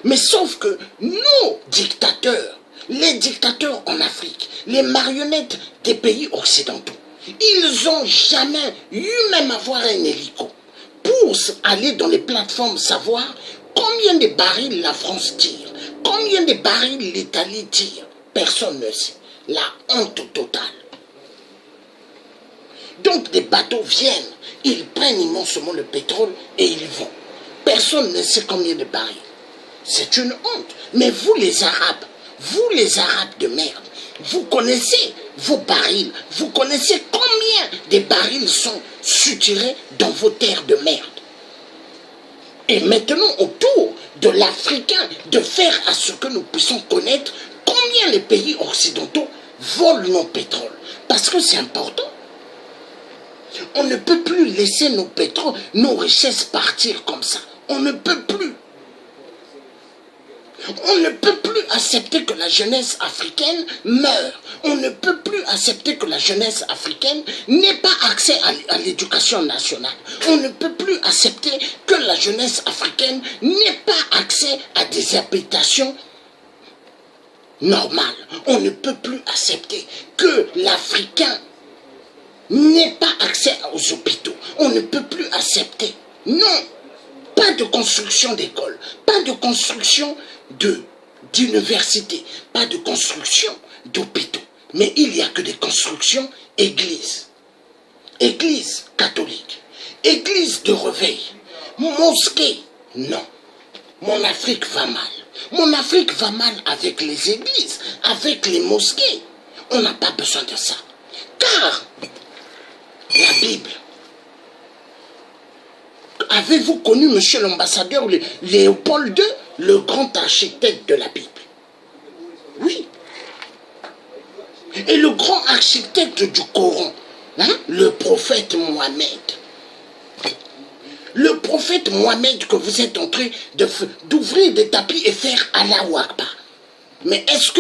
Mais sauf que nos dictateurs, les dictateurs en Afrique, les marionnettes des pays occidentaux, ils n'ont jamais eu même avoir un hélico pour aller dans les plateformes savoir combien de barils la France tire, combien de barils l'Italie tire. Personne ne sait. La honte totale. Donc des bateaux viennent, ils prennent immensement le pétrole et ils vont. Personne ne sait combien de barils. C'est une honte. Mais vous les Arabes de merde, vous connaissez vos barils, vous connaissez combien de barils sont suturés dans vos terres de merde. Et maintenant, autour de l'Africain, de faire à ce que nous puissions connaître combien les pays occidentaux volent nos pétroles. Parce que c'est important. On ne peut plus laisser nos pétroles, nos richesses partir comme ça. On ne peut plus. On ne peut plus accepter que la jeunesse africaine meure. On ne peut plus accepter que la jeunesse africaine n'ait pas accès à l'éducation nationale. On ne peut plus accepter que la jeunesse africaine n'ait pas accès à des habitations normales. On ne peut plus accepter que l'Africain n'ait pas accès aux hôpitaux. On ne peut plus accepter. Non, pas de construction d'écoles, pas de construction d'universités, pas de construction d'hôpitaux. Mais il n'y a que des constructions églises. Église catholique, église de réveil, mosquée. Non, mon Afrique va mal. Mon Afrique va mal avec les églises, avec les mosquées. On n'a pas besoin de ça. Car la Bible, avez-vous connu, monsieur l'ambassadeur Léopold II, le grand architecte de la Bible? Oui. Et le grand architecte du Coran, hein, le prophète Mohammed. Le prophète Mohammed que vous êtes en train d'ouvrir des tapis et faire Allahu Akbar. Mais est-ce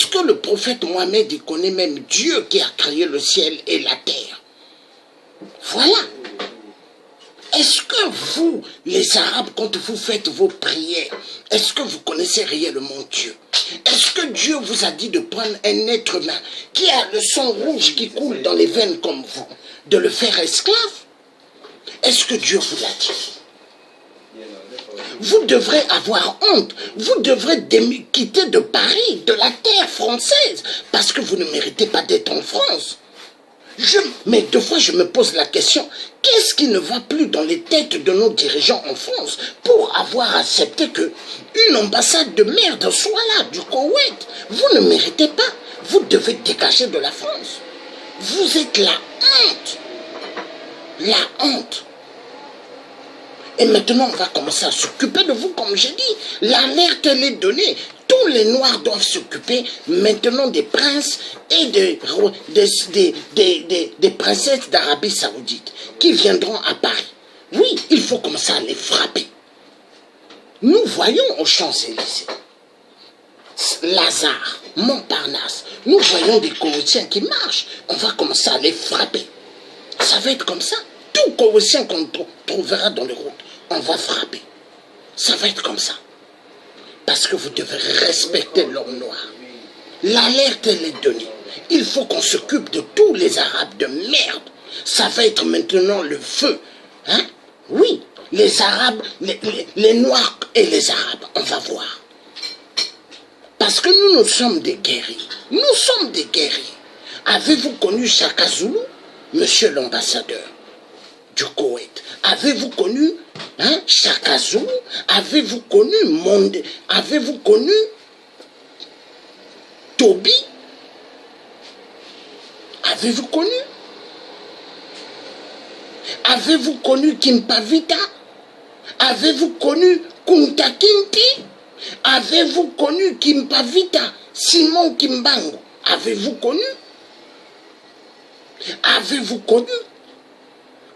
que le prophète Mohammed il connaît même Dieu qui a créé le ciel et la terre? Voilà. Est-ce que vous, les Arabes, quand vous faites vos prières, est-ce que vous connaissez réellement Dieu? Est-ce que Dieu vous a dit de prendre un être humain qui a le sang rouge qui coule dans les veines comme vous, de le faire esclave? Est-ce que Dieu vous l'a dit? Vous devrez avoir honte. Vous devrez quitter de Paris, de la terre française, parce que vous ne méritez pas d'être en France. Mais deux fois, je me pose la question, qu'est-ce qui ne va plus dans les têtes de nos dirigeants en France pour avoir accepté qu'une ambassade de merde soit là, du Koweït? Vous ne méritez pas. Vous devez dégager de la France. Vous êtes la honte. La honte. Et maintenant, on va commencer à s'occuper de vous, comme j'ai dit. L'alerte, elle est donnée. Tous les Noirs doivent s'occuper maintenant des princes et des princesses d'Arabie Saoudite qui viendront à Paris. Oui, il faut commencer à les frapper. Nous voyons aux Champs-Élysées, Lazare, Montparnasse, nous voyons des Koweïtiens qui marchent. On va commencer à les frapper. Ça va être comme ça. Tout Koweïtien qu'on trouvera dans les routes, on va frapper. Ça va être comme ça. Parce que vous devez respecter l'homme noir. L'alerte, elle est donnée. Il faut qu'on s'occupe de tous les Arabes de merde. Ça va être maintenant le feu. Hein? Oui, les Arabes, les Noirs et les Arabes, on va voir. Parce que nous sommes des guerriers. Nous sommes des guerriers. Avez-vous connu Chaka Zulu, monsieur l'ambassadeur du Koweït? Avez-vous connu Chaka Zulu? Avez-vous connu Monde? Avez-vous connu Toby? Avez-vous connu? Avez-vous connu Kimpavita? Avez-vous connu Kunta Kinte? Avez-vous connu Kimpavita? Simon Kimbangu? Avez-vous connu? Avez-vous connu?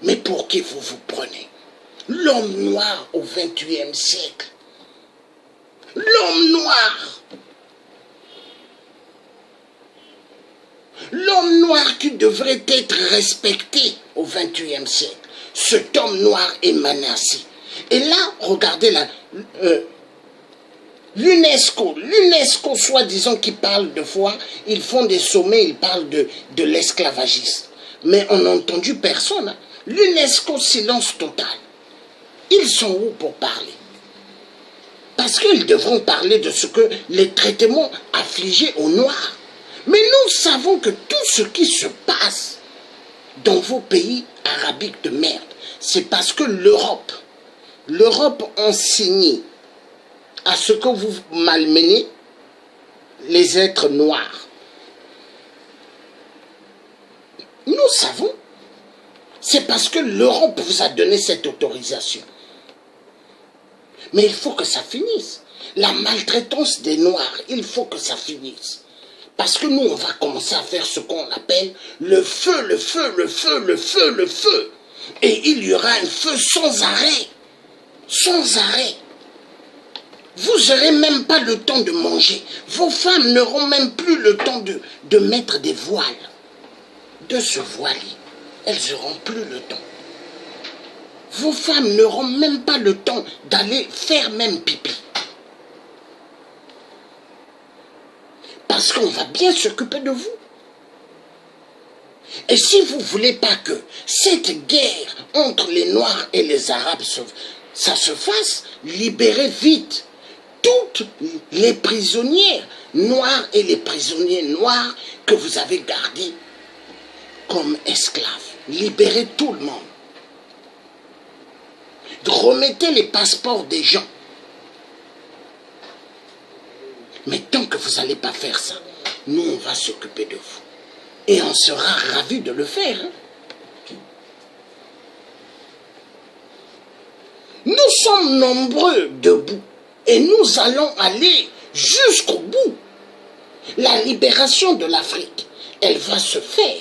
Mais pour qui vous vous prenez? L'homme noir au XXIe siècle. L'homme noir. L'homme noir qui devrait être respecté au XXIe siècle. Cet homme noir est menacé. Et là, regardez là, l'UNESCO, soi-disant, qui parle de foi, ils font des sommets, ils parlent de l'esclavagisme. Mais on n'a entendu personne. Hein. L'UNESCO, silence total. Ils sont où pour parler? Parce qu'ils devront parler de ce que les traitements affligés aux Noirs. Mais nous savons que tout ce qui se passe dans vos pays arabiques de merde, c'est parce que l'Europe a signé à ce que vous malmenez les êtres noirs. Nous savons. C'est parce que l'Europe vous a donné cette autorisation. Mais il faut que ça finisse. La maltraitance des Noirs, il faut que ça finisse. Parce que nous, on va commencer à faire ce qu'on appelle le feu, le feu, le feu, le feu, le feu. Et il y aura un feu sans arrêt. Sans arrêt. Vous n'aurez même pas le temps de manger. Vos femmes n'auront même plus le temps de mettre des voiles, de se voiler. Elles n'auront plus le temps. Vos femmes n'auront même pas le temps d'aller faire même pipi. Parce qu'on va bien s'occuper de vous. Et si vous ne voulez pas que cette guerre entre les Noirs et les Arabes, ça se fasse, libérez vite toutes les prisonnières noires et les prisonniers noirs que vous avez gardés comme esclaves. Libérez tout le monde. Remettez les passeports des gens. Mais tant que vous n'allez pas faire ça, nous on va s'occuper de vous. Et on sera ravis de le faire. Nous sommes nombreux debout. Et nous allons aller jusqu'au bout. La libération de l'Afrique, elle va se faire.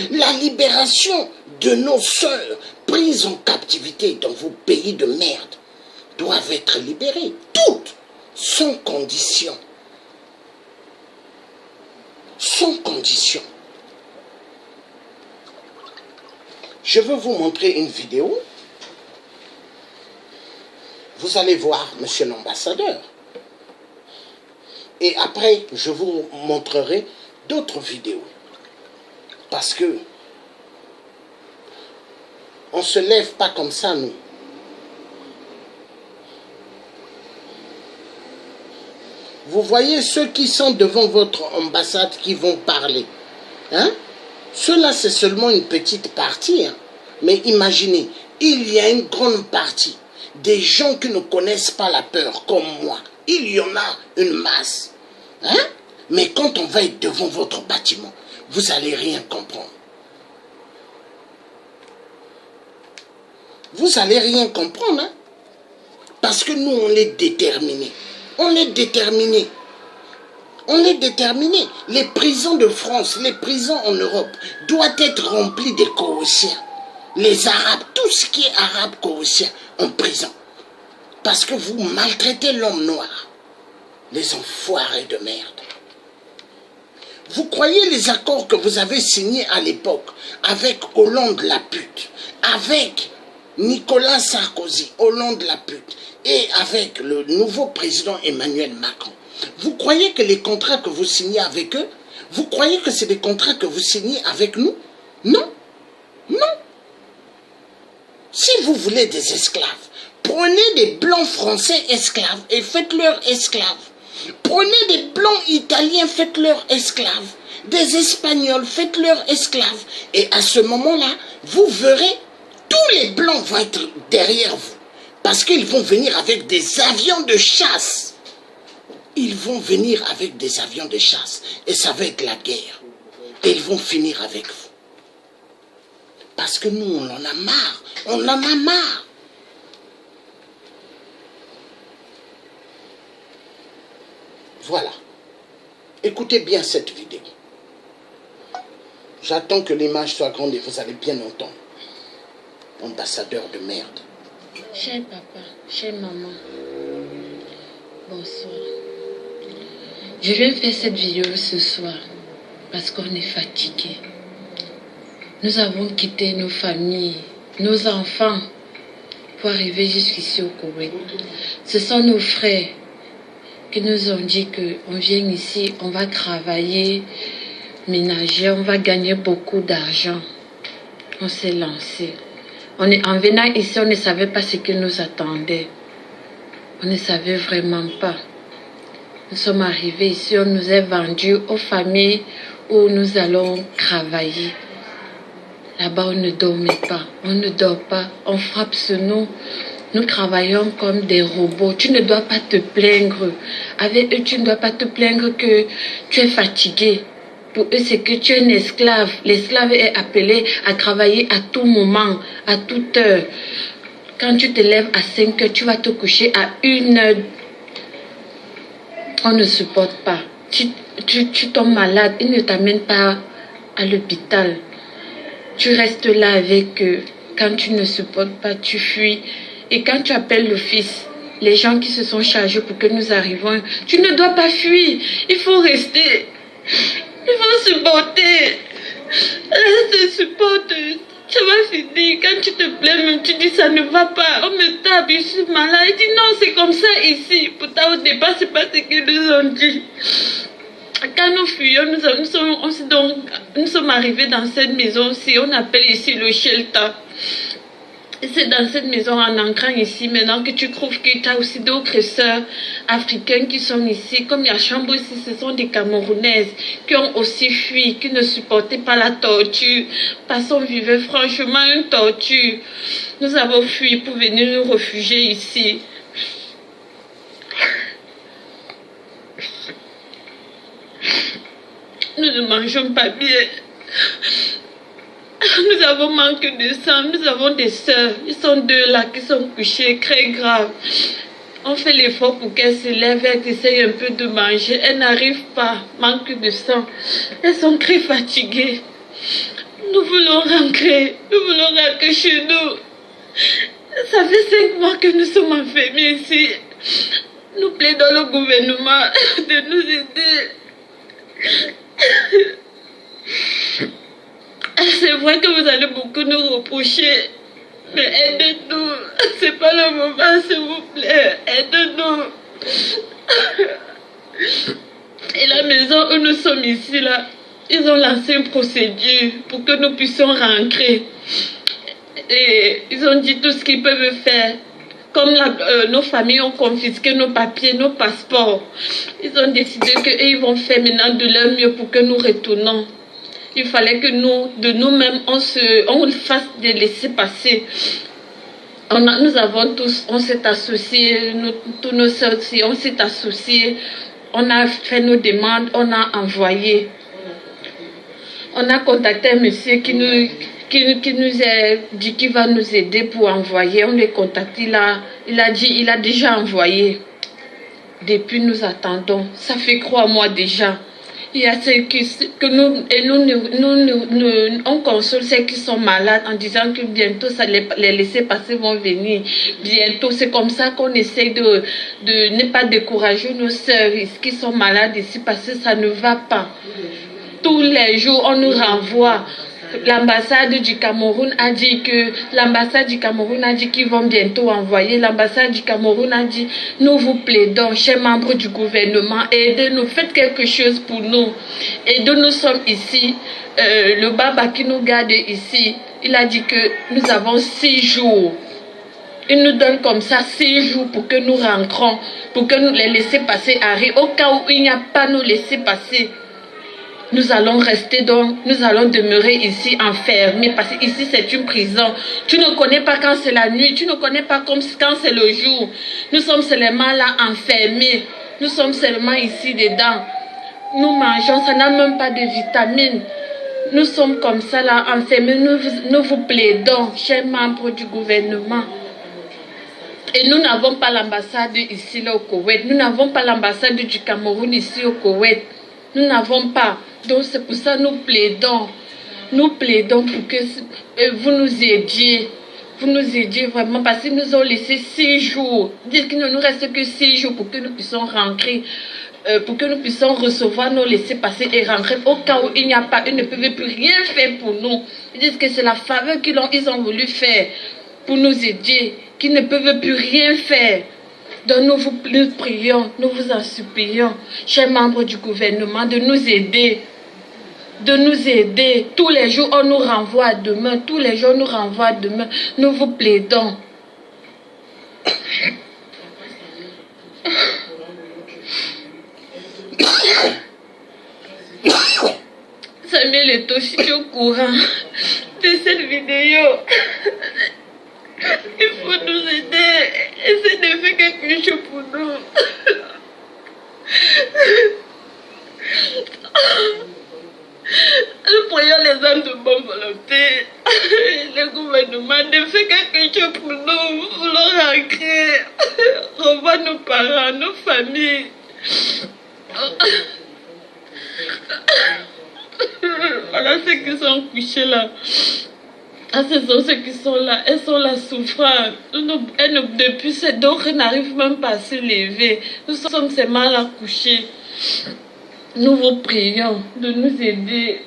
La libération de nos sœurs prises en captivité dans vos pays de merde doivent être libérées. Toutes, sans condition. Sans condition. Je veux vous montrer une vidéo. Vous allez voir, monsieur l'ambassadeur. Et après, je vous montrerai d'autres vidéos. Parce que on ne se lève pas comme ça, nous. Vous voyez ceux qui sont devant votre ambassade qui vont parler. Hein? Ceux-là, c'est seulement une petite partie. Hein? Mais imaginez, il y a une grande partie. Des gens qui ne connaissent pas la peur, comme moi. Il y en a une masse. Hein? Mais quand on va être devant votre bâtiment, vous n'allez rien comprendre. Vous n'allez rien comprendre. Hein? Parce que nous, on est déterminés. On est déterminés. On est déterminés. Les prisons de France, les prisons en Europe, doivent être remplies des Corossiens. Les Arabes, tout ce qui est arabe Corossien, en prison. Parce que vous maltraitez l'homme noir. Les enfoirés de merde. Vous croyez les accords que vous avez signés à l'époque avec Hollande la pute, avec Nicolas Sarkozy, Hollande la pute, et avec le nouveau président Emmanuel Macron. Vous croyez que les contrats que vous signez avec eux, vous croyez que c'est des contrats que vous signez avec nous? Non. Non. Si vous voulez des esclaves, prenez des blancs français esclaves et faites-leur esclaves. Prenez des blancs italiens, faites-leur esclaves. Des espagnols, faites-leur esclaves. Et à ce moment-là, vous verrez, tous les blancs vont être derrière vous. Parce qu'ils vont venir avec des avions de chasse. Ils vont venir avec des avions de chasse. Et ça va être la guerre. Et ils vont finir avec vous. Parce que nous, on en a marre. On en a marre. Voilà. Écoutez bien cette vidéo. J'attends que l'image soit grande et vous allez bien entendre. Ambassadeur de merde. Cher papa, chère maman, bonsoir. Je viens faire cette vidéo ce soir parce qu'on est fatigué. Nous avons quitté nos familles, nos enfants pour arriver jusqu'ici au Koweït. Ce sont nos frères qui nous ont dit qu'on vient ici, on va travailler, ménager, on va gagner beaucoup d'argent. On s'est lancé. En venant ici, on ne savait pas ce qui nous attendait. On ne savait vraiment pas. Nous sommes arrivés ici, on nous a vendus aux familles où nous allons travailler. Là-bas, on ne dormait pas, on ne dort pas, on frappe sur nous. Nous travaillons comme des robots. Tu ne dois pas te plaindre. Avec eux, tu ne dois pas te plaindre que tu es fatigué. Pour eux, c'est que tu es un esclave. L'esclave est appelé à travailler à tout moment, à toute heure. Quand tu te lèves à 5 heures, tu vas te coucher à 1 heure. On ne supporte pas. Tu tombes malade, ils ne t'amènent pas à l'hôpital. Tu restes là avec eux. Quand tu ne supportes pas, tu fuis. Et quand tu appelles le fils, les gens qui se sont chargés pour que nous arrivions. Tu ne dois pas fuir. Il faut rester. Il faut supporter. Reste, supporte. Ça va finir. Quand tu te plains, même tu dis ça ne va pas. On me tape, je suis malade. Il dit non, c'est comme ça ici. Pourtant, au départ, c'est pas ce qu'ils nous ont dit. Quand nous fuyons, nous sommes arrivés dans cette maison-ci. On appelle ici le shelter. C'est dans cette maison, en entrant ici, maintenant que tu trouves que tu as aussi d'autres sœurs africaines qui sont ici. Comme il y a Chambre ici, ce sont des Camerounaises qui ont aussi fui, qui ne supportaient pas la torture. Parce qu'on vivait franchement une torture. Nous avons fui pour venir nous réfugier ici. Nous ne mangeons pas bien. Nous avons manqué de sang, nous avons des sœurs, ils sont deux là qui sont couchées, très graves. On fait l'effort pour qu'elles se lèvent, elles essayent un peu de manger, elles n'arrivent pas, manque de sang. Elles sont très fatiguées. Nous voulons rentrer chez nous. Ça fait 5 mois que nous sommes enfermés ici. Nous plaidons au gouvernement de nous aider. C'est vrai que vous allez beaucoup nous reprocher, mais aidez-nous. C'est pas le moment, s'il vous plaît. Aidez-nous. Et la maison où nous sommes ici, là, ils ont lancé une procédure pour que nous puissions rentrer. Et ils ont dit tout ce qu'ils peuvent faire. Comme nos familles ont confisqué nos papiers, nos passeports, ils ont décidé qu'ils vont faire maintenant de leur mieux pour que nous retournions. Il fallait que nous, de nous-mêmes, on fasse des laissez-passer. Nous avons tous, on s'est associés, tous nos sœurs aussi, on s'est associés. On a fait nos demandes, on a envoyé. On a contacté un monsieur qui nous a dit qu'il va nous aider pour envoyer. On les contacte, il a déjà envoyé. Depuis, nous attendons. Ça fait 3 mois déjà. Il y a ceux que on console ceux qui sont malades en disant que bientôt les laissez-passer vont venir. Bientôt, c'est comme ça qu'on essaie de ne pas décourager nos sœurs qui sont malades ici parce que ça ne va pas. Tous les jours, on nous renvoie. L'ambassade du Cameroun a dit qu'ils vont bientôt envoyer. L'ambassade du Cameroun a dit, nous vous plaidons, chers membres du gouvernement, aidez-nous, faites quelque chose pour nous. Et nous sommes ici. Le Baba qui nous garde ici, il a dit que nous avons 6 jours. Il nous donne comme ça 6 jours pour que nous rentrons, pour que nous les laisser passer arrivent. Au cas où il n'y a pas nous laisser passer, nous allons rester donc, nous allons demeurer ici enfermés parce que ici c'est une prison. Tu ne connais pas quand c'est la nuit, tu ne connais pas quand c'est le jour. Nous sommes seulement là enfermés, nous sommes seulement ici dedans. Nous mangeons, ça n'a même pas de vitamines. Nous sommes comme ça là enfermés, nous vous plaidons, chers membres du gouvernement. Et nous n'avons pas l'ambassade ici là au Koweït, nous n'avons pas l'ambassade du Cameroun ici au Koweït. Nous n'avons pas. Donc c'est pour ça que nous plaidons. Nous plaidons pour que vous nous aidiez. Vous nous aidiez vraiment parce qu'ils nous ont laissé 6 jours. Dire qu'il ne nous reste que 6 jours pour que nous puissions rentrer. Pour que nous puissions recevoir nos laissez-passer et rentrer. Au cas où il n'y a pas, ils ne peuvent plus rien faire pour nous. Ils disent que c'est la faveur qu'ils ont voulu faire pour nous aider. Qu'ils ne peuvent plus rien faire. Donc nous prions, nous vous en supplions, chers membres du gouvernement, de nous aider. De nous aider. Tous les jours, on nous renvoie à demain. Tous les jours, on nous renvoie à demain. Nous vous plaidons. Samuel est aussi au courant de cette vidéo. Il faut nous aider. Essayez de faire quelque chose pour nous. Nous prions les hommes de bonne volonté. Le gouvernement de faire quelque chose pour nous. Nous voulons rentrer. Revoir nos parents, nos familles. Voilà ceux qui sont couchés là. à ces os qui sont là, elles sont là souffrantes. Depuis ces d'autres n'arrivent même pas à se lever. Nous sommes ces mal accouchés. Nous vous prions de nous aider.